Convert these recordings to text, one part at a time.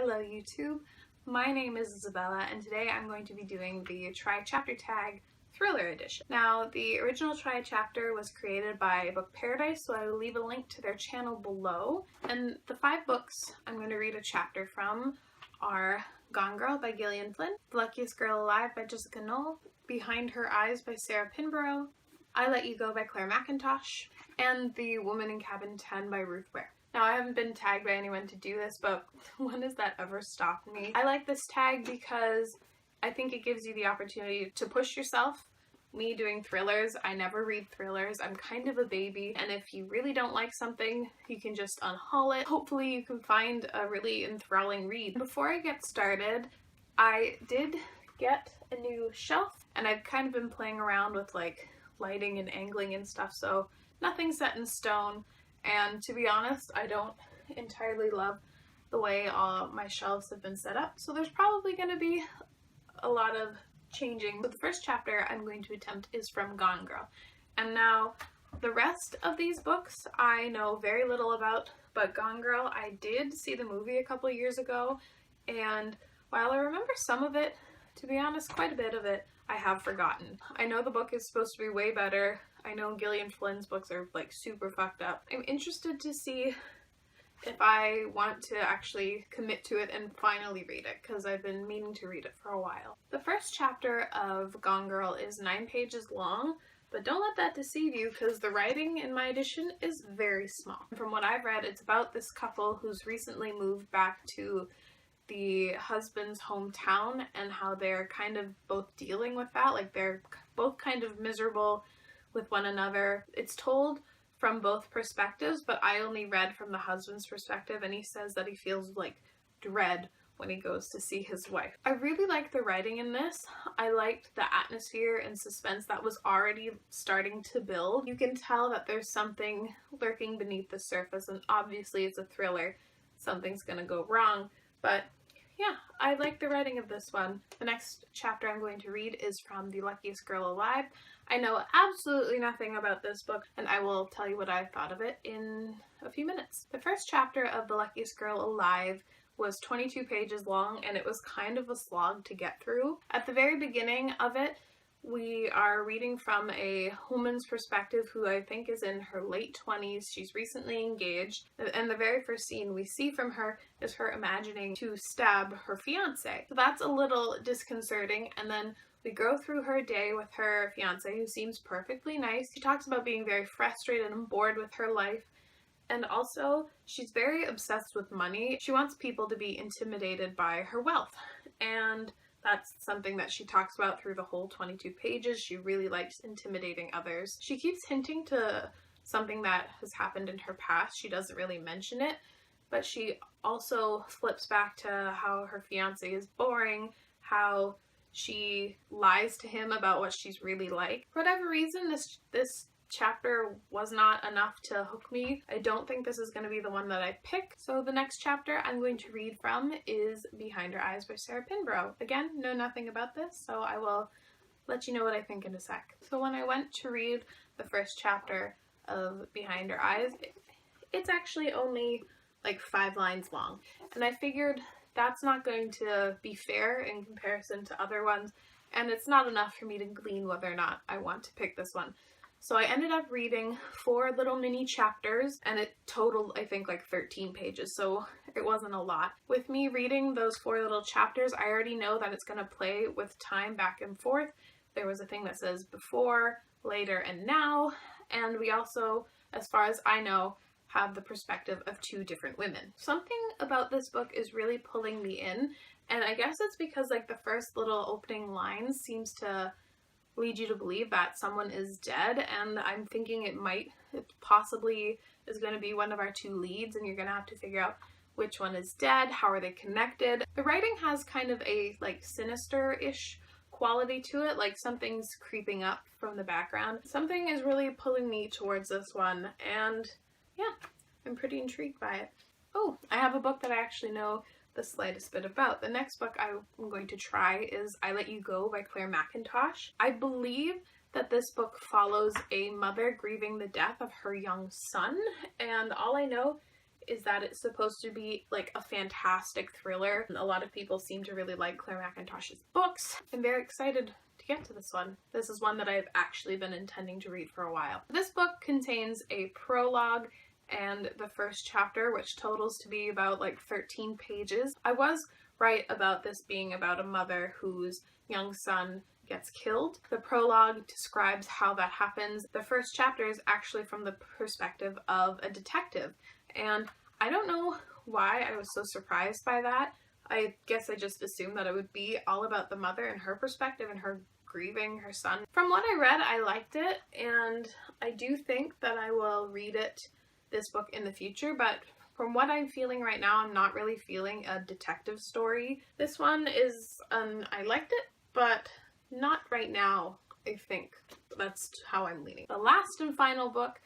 Hello YouTube, my name is Isabella and today I'm going to be doing the Try Chapter Tag Thriller Edition. Now the original Try Chapter was created by Book Paradise, so I will leave a link to their channel below. And the 5 books I'm going to read a chapter from are Gone Girl by Gillian Flynn, The Luckiest Girl Alive by Jessica Knoll, Behind Her Eyes by Sarah Pinborough, I Let You Go by Claire McIntosh, and The Woman in Cabin 10 by Ruth Ware. Now, I haven't been tagged by anyone to do this, but when has that ever stopped me? I like this tag because I think it gives you the opportunity to push yourself. Me doing thrillers, I never read thrillers. I'm kind of a baby, and if you really don't like something, you can just unhaul it. Hopefully you can find a really enthralling read. Before I get started, I did get a new shelf, and I've kind of been playing around with like lighting and angling and stuff, so nothing's set in stone. And to be honest, I don't entirely love the way all my shelves have been set up, so there's probably going to be a lot of changing. So the first chapter I'm going to attempt is from Gone Girl. And now the rest of these books I know very little about, but Gone Girl, I did see the movie a couple years ago, and while I remember some of it, to be honest, quite a bit of it I have forgotten. I know the book is supposed to be way better. I know Gillian Flynn's books are like super fucked up. I'm interested to see if I want to actually commit to it and finally read it, because I've been meaning to read it for a while. The first chapter of Gone Girl is 9 pages long, but don't let that deceive you because the writing in my edition is very small. From what I've read, it's about this couple who's recently moved back to the husband's hometown and how they're kind of both dealing with that. Like they're both kind of miserable with one another. It's told from both perspectives, but I only read from the husband's perspective, and he says that he feels like dread when he goes to see his wife. I really liked the writing in this. I liked the atmosphere and suspense that was already starting to build. You can tell that there's something lurking beneath the surface, and obviously it's a thriller. Something's gonna go wrong, but yeah, I like the writing of this one. The next chapter I'm going to read is from The Luckiest Girl Alive. I know absolutely nothing about this book, and I will tell you what I thought of it in a few minutes. The first chapter of The Luckiest Girl Alive was 22 pages long, and it was kind of a slog to get through. At the very beginning of it, we are reading from a woman's perspective who I think is in her late 20s. She's recently engaged, and the very first scene we see from her is her imagining to stab her fiance. So that's a little disconcerting, and then we go through her day with her fiance, who seems perfectly nice. She talks about being very frustrated and bored with her life, and also she's very obsessed with money. She wants people to be intimidated by her wealth, and that's something that she talks about through the whole 22 pages. She really likes intimidating others. She keeps hinting to something that has happened in her past. She doesn't really mention it, but she also flips back to how her fiance is boring, how she lies to him about what she's really like. For whatever reason, this chapter was not enough to hook me. I don't think this is going to be the one that I pick. So the next chapter I'm going to read from is Behind Her Eyes by Sarah Pinborough. Again, know nothing about this, so I will let you know what I think in a sec. So when I went to read the first chapter of Behind Her Eyes, it's actually only like 5 lines long, and I figured that's not going to be fair in comparison to other ones, and it's not enough for me to glean whether or not I want to pick this one. So I ended up reading 4 little mini chapters, and it totaled I think like 13 pages, so it wasn't a lot. With me reading those 4 little chapters, I already know that it's going to play with time back and forth. There was a thing that says before, later, and now, and we also, as far as I know, have the perspective of 2 different women. Something about this book is really pulling me in, and I guess it's because like the first little opening lines seems to lead you to believe that someone is dead, and I'm thinking it possibly is going to be one of our 2 leads, and you're going to have to figure out which one is dead, how are they connected. The writing has kind of a like sinister-ish quality to it, like something's creeping up from the background. Something is really pulling me towards this one, and yeah, I'm pretty intrigued by it. Oh, I have a book that I actually know the slightest bit about. The next book I'm going to try is I Let You Go by Claire McIntosh. I believe that this book follows a mother grieving the death of her young son, and all I know is that it's supposed to be like a fantastic thriller. A lot of people seem to really like Claire Mackintosh's books. I'm very excited to get to this one. This is one that I've actually been intending to read for a while. This book contains a prologue and the first chapter, which totals to be about like 13 pages. I was right about this being about a mother whose young son gets killed. The prologue describes how that happens. The first chapter is actually from the perspective of a detective, and I don't know why I was so surprised by that. I guess I just assumed that it would be all about the mother and her perspective and her grieving her son. From what I read, I liked it, and I do think that I will read this book in the future, but from what I'm feeling right now, I'm not really feeling a detective story. This one is, I liked it, but not right now. I think that's how I'm leaning. The last and final book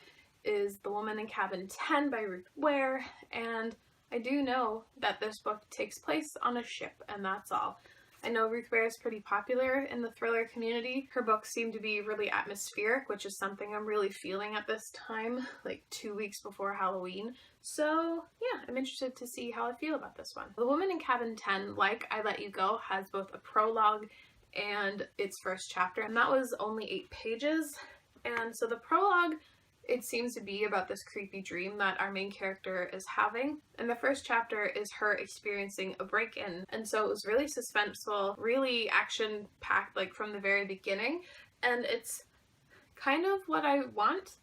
is The Woman in Cabin 10 by Ruth Ware, and I do know that this book takes place on a ship, and that's all. I know Ruth Ware is pretty popular in the thriller community. Her books seem to be really atmospheric, which is something I'm really feeling at this time, like 2 weeks before Halloween. So yeah, I'm interested to see how I feel about this one. The Woman in Cabin 10, like I Let You Go, has both a prologue and its first chapter, and that was only 8 pages. And so the prologue, it seems to be about this creepy dream that our main character is having. And the first chapter is her experiencing a break-in. And so it was really suspenseful, really action-packed, like from the very beginning. And it's kind of what I want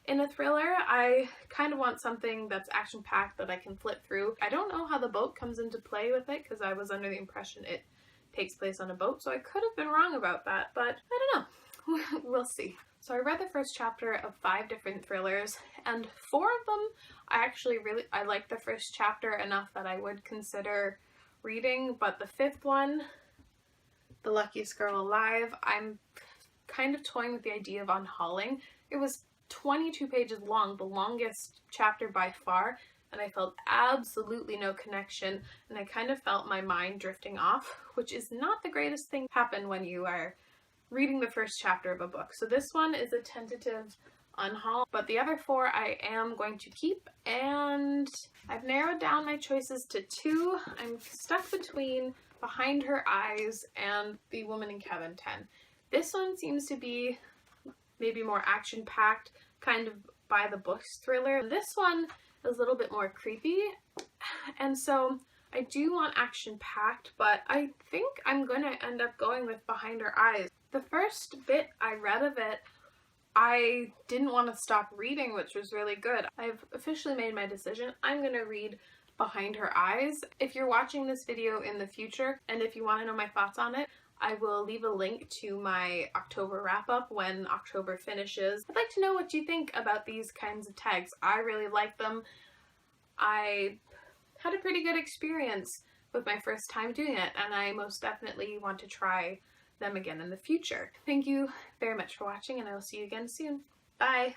in a thriller. I kind of want something that's action-packed that I can flip through. I don't know how the boat comes into play with it, because I was under the impression it takes place on a boat, so I could have been wrong about that, but I don't know. We'll see. So I read the first chapter of 5 different thrillers, and 4 of them I liked the first chapter enough that I would consider reading, but the 5th one, The Luckiest Girl Alive, I'm kind of toying with the idea of unhauling. It was 22 pages long, the longest chapter by far, and I felt absolutely no connection, and I kind of felt my mind drifting off, which is not the greatest thing to happen when you are reading the first chapter of a book. So this one is a tentative unhaul, but the other 4 I am going to keep, and I've narrowed down my choices to 2. I'm stuck between Behind Her Eyes and The Woman in Cabin 10. This one seems to be maybe more action-packed, kind of by the books thriller. This one is a little bit more creepy, and so I do want action-packed, but I think I'm gonna end up going with Behind Her Eyes. The first bit I read of it, I didn't want to stop reading, which was really good. I've officially made my decision. I'm gonna read Behind Her Eyes. If you're watching this video in the future, and if you want to know my thoughts on it, I will leave a link to my October wrap-up when October finishes. I'd like to know what you think about these kinds of tags. I really like them. I had a pretty good experience with my first time doing it, and I most definitely want to try them again in the future. Thank you very much for watching, and I will see you again soon. Bye!